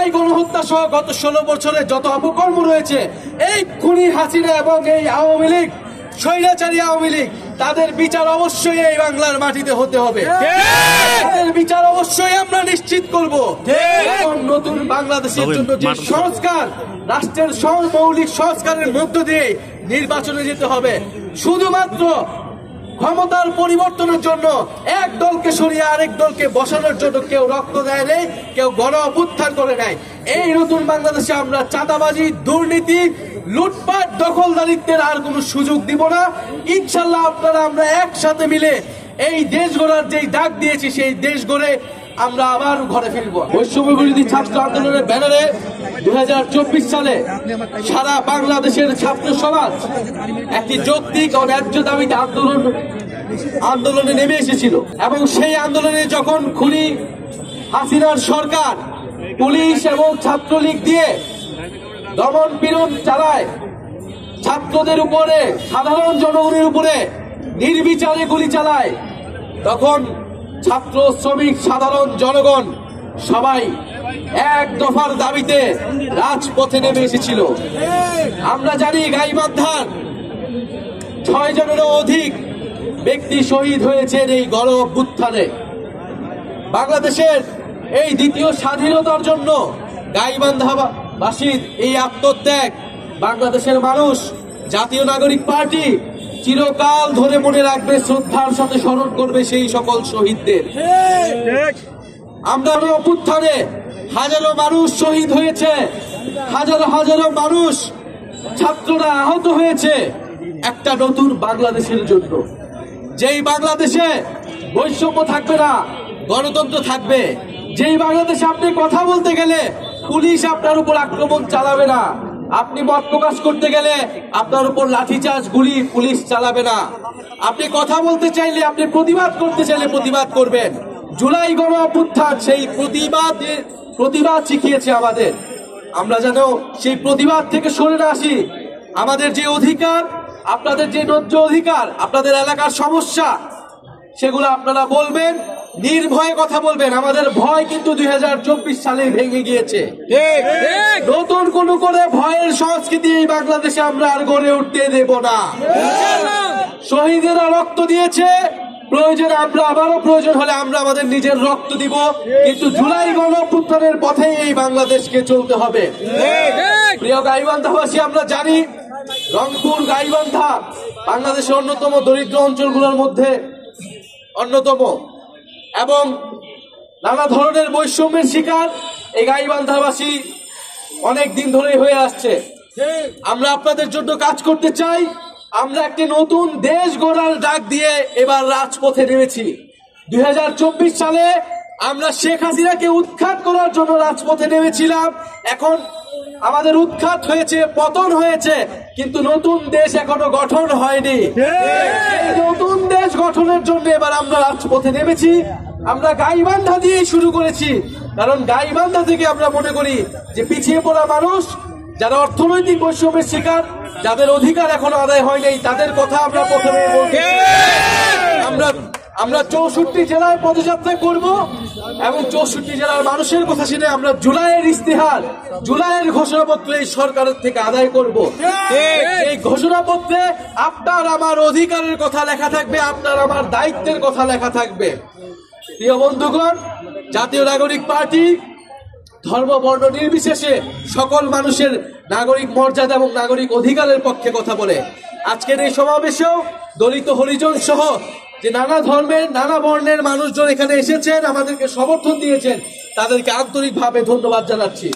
জুলাই গণহত্যা সহ গত 16 বছরে যত অপকর্ম রয়েছে, এই খুনি হাসিনা এবং এই আওয়ামী লীগ, স্বৈরাচারী আওয়ামী লীগ, তাদের বিচার অবশ্যই এই বাংলার মাটিতে হতে হবে। তাদের বিচার অবশ্যই আমরা নিশ্চিত করব। এবং নতুন বাংলাদেশের জন্য যে সংস্কার, রাষ্ট্রের মৌলিক সংস্কারের মধ্য দিয়ে নির্বাচনে যেতে হবে। শুধুমাত্র ক্ষমতার পরিবর্তনের জন্য এক দলকে সরিয়ে আরেক দলকে বসানোর জন্য কেউ রক্ত দেয় নাই, কেউ গণ অভ্যুত্থান করে নাই। এই নতুন বাংলাদেশে আমরা চাঁদাবাজি, দুর্নীতি, লুটপাট, দখলদারিত্বের আর কোনো সুযোগ দিব না। ইনশাল্লাহ আপনারা আমরা একসাথে মিলে এই দেশ গড়ার যেই ডাক দিয়েছি, সেই দেশ গড়ে আমরা আবার ঘরে ফিরব। বৈষম্য বিরোধী ছাত্র আন্দোলনের ব্যানারে 2024 সালে সারা বাংলাদেশের ছাত্র সমাজ একটি যৌক্তিক ও ন্যায্য দাবিতে আন্দোলনে নেমে এসেছিল। এবং সেই আন্দোলনে যখন খুনি হাসিনার সরকার পুলিশ এবং ছাত্রলীগ দিয়ে দমন পীড়ন চালায়, ছাত্রদের উপরে, সাধারণ জনগণের উপরে নির্বিচারে গুলি চালায়, তখন ছাত্র, শ্রমিক, সাধারণ জনগণ সবাই এক দফার দাবিতে রাজপথে নেমে এসেছিল। আমরা জানি গাইবান্ধার 6 জনেরও অধিক ব্যক্তি শহীদ হয়েছেন এই গণ অভ্যুত্থানে। বাংলাদেশের এই দ্বিতীয় স্বাধীনতার জন্য গাইবান্ধাবাসীর এই আত্মত্যাগ বাংলাদেশের মানুষ, জাতীয় নাগরিক পার্টি চিরকাল ধরে মনে রাখবে, শ্রদ্ধার সাথে স্মরণ করবে সেই সকল শহীদদের। আমরা অভ্যুত্থানে হাজারো মানুষ শহীদ হয়েছে, হাজারো হাজারো মানুষ, ছাত্ররা আহত হয়েছে একটা নতুন বাংলাদেশের জন্য, যেই বাংলাদেশে বৈষম্য থাকবে না, গণতন্ত্র থাকবে, যেই বাংলাদেশে আপনি কথা বলতে গেলে পুলিশ আপনার উপর আক্রমণ চালাবে না, আপনি মত প্রকাশ করতে গেলে আপনার উপর লাঠিচার্জ, গুলি পুলিশ চালাবে না, আপনি কথা বলতে চাইলে, আপনি প্রতিবাদ করতে চাইলে প্রতিবাদ করবেন। জুলাই গণ অভ্যুত্থান সেই প্রতিবাদ শিখিয়েছে আমাদের। আমরা যেন সেই প্রতিবাদ থেকে সরে না আসি। আমাদের যে অধিকার, আপনাদের যে ন্যায্য অধিকার, আপনাদের এলাকার সমস্যা, সেগুলো আপনারা বলবেন, নির্ভয়ে কথা বলবেন। আমাদের ভয় কিন্তু 2024 সালে ভেঙে গিয়েছে। নতুন কোন করে ভয়ের সংস্কৃতি এই বাংলাদেশে আমরা আর গড়ে উঠতে দেব না। শহীদেরা রক্ত দিয়েছে, প্রয়োজন আমরা আবারও প্রয়োজন হলে আমরা আমাদের নিজের রক্ত দিব, কিন্তু জুলাই গণ অভ্যুত্থানের পথে এই বাংলাদেশকে চলতে হবে। প্রিয় গাইবান্ধাবাসী, আমরা জানি রংপুর, গাইবান্ধা বাংলাদেশের অন্যতম দরিদ্র অঞ্চলগুলোর মধ্যে অন্যতম, এবং নানা ধরনের বৈষম্যের শিকার এই গাইবান্ধাবাসী অনেক দিন ধরেই হয়ে আসছে। আমরা আপনাদের জন্য কাজ করতে চাই। আমরা একটি নতুন দেশ গড়ার ডাক দিয়ে এবার রাজপথে নেমেছি। 2024 সালে আমরা শেখ হাসিনাকে উৎখাত করার জন্য রাজপথে নেমেছিলাম। এখন আমাদের উৎখাত হয়েছে, পতন হয়েছে, কিন্তু নতুন দেশ এখনো গঠন হয়নি। এই নতুন দেশ গঠনের জন্য এবার আমরা রাজপথে নেমেছি। আমরা গাইবান্ধা দিয়ে শুরু করেছি, কারণ গাইবান্ধা থেকে আমরা মনে করি যে পিছিয়ে পড়া মানুষ, যারা অর্থনৈতিক বৈষম্যের শিকার, যাদের অধিকার এখনো আদায় হয় নাই, তাদের কথা আমরা প্রথমে বলছি। আমরা 64 জেলায় পদযাত্রা করব এবং 64 জেলার মানুষের কথা শুনে আমরা জুলাইয়ের ইস্তেহার, জুলাইয়ের ঘোষণাপত্র এই সরকারের থেকে আদায় করব। এই ঘোষণাপত্রে আপনার আমার অধিকারের কথা লেখা থাকবে, আপনার আমার দায়িত্বের কথা লেখা থাকবে। প্রিয় বন্ধুগণ, জাতীয় নাগরিক পার্টি ধর্ম, বর্ণ নির্বিশেষে সকল মানুষের নাগরিক মর্যাদা এবং নাগরিক অধিকারের পক্ষে কথা বলে। আজকের এই সমাবেশেও দলিত, হরিজন সহ যে নানা ধর্মের, নানা বর্ণের মানুষজন এখানে এসেছেন, আমাদেরকে সমর্থন দিয়েছেন, তাদেরকে আন্তরিকভাবে ধন্যবাদ জানাচ্ছি।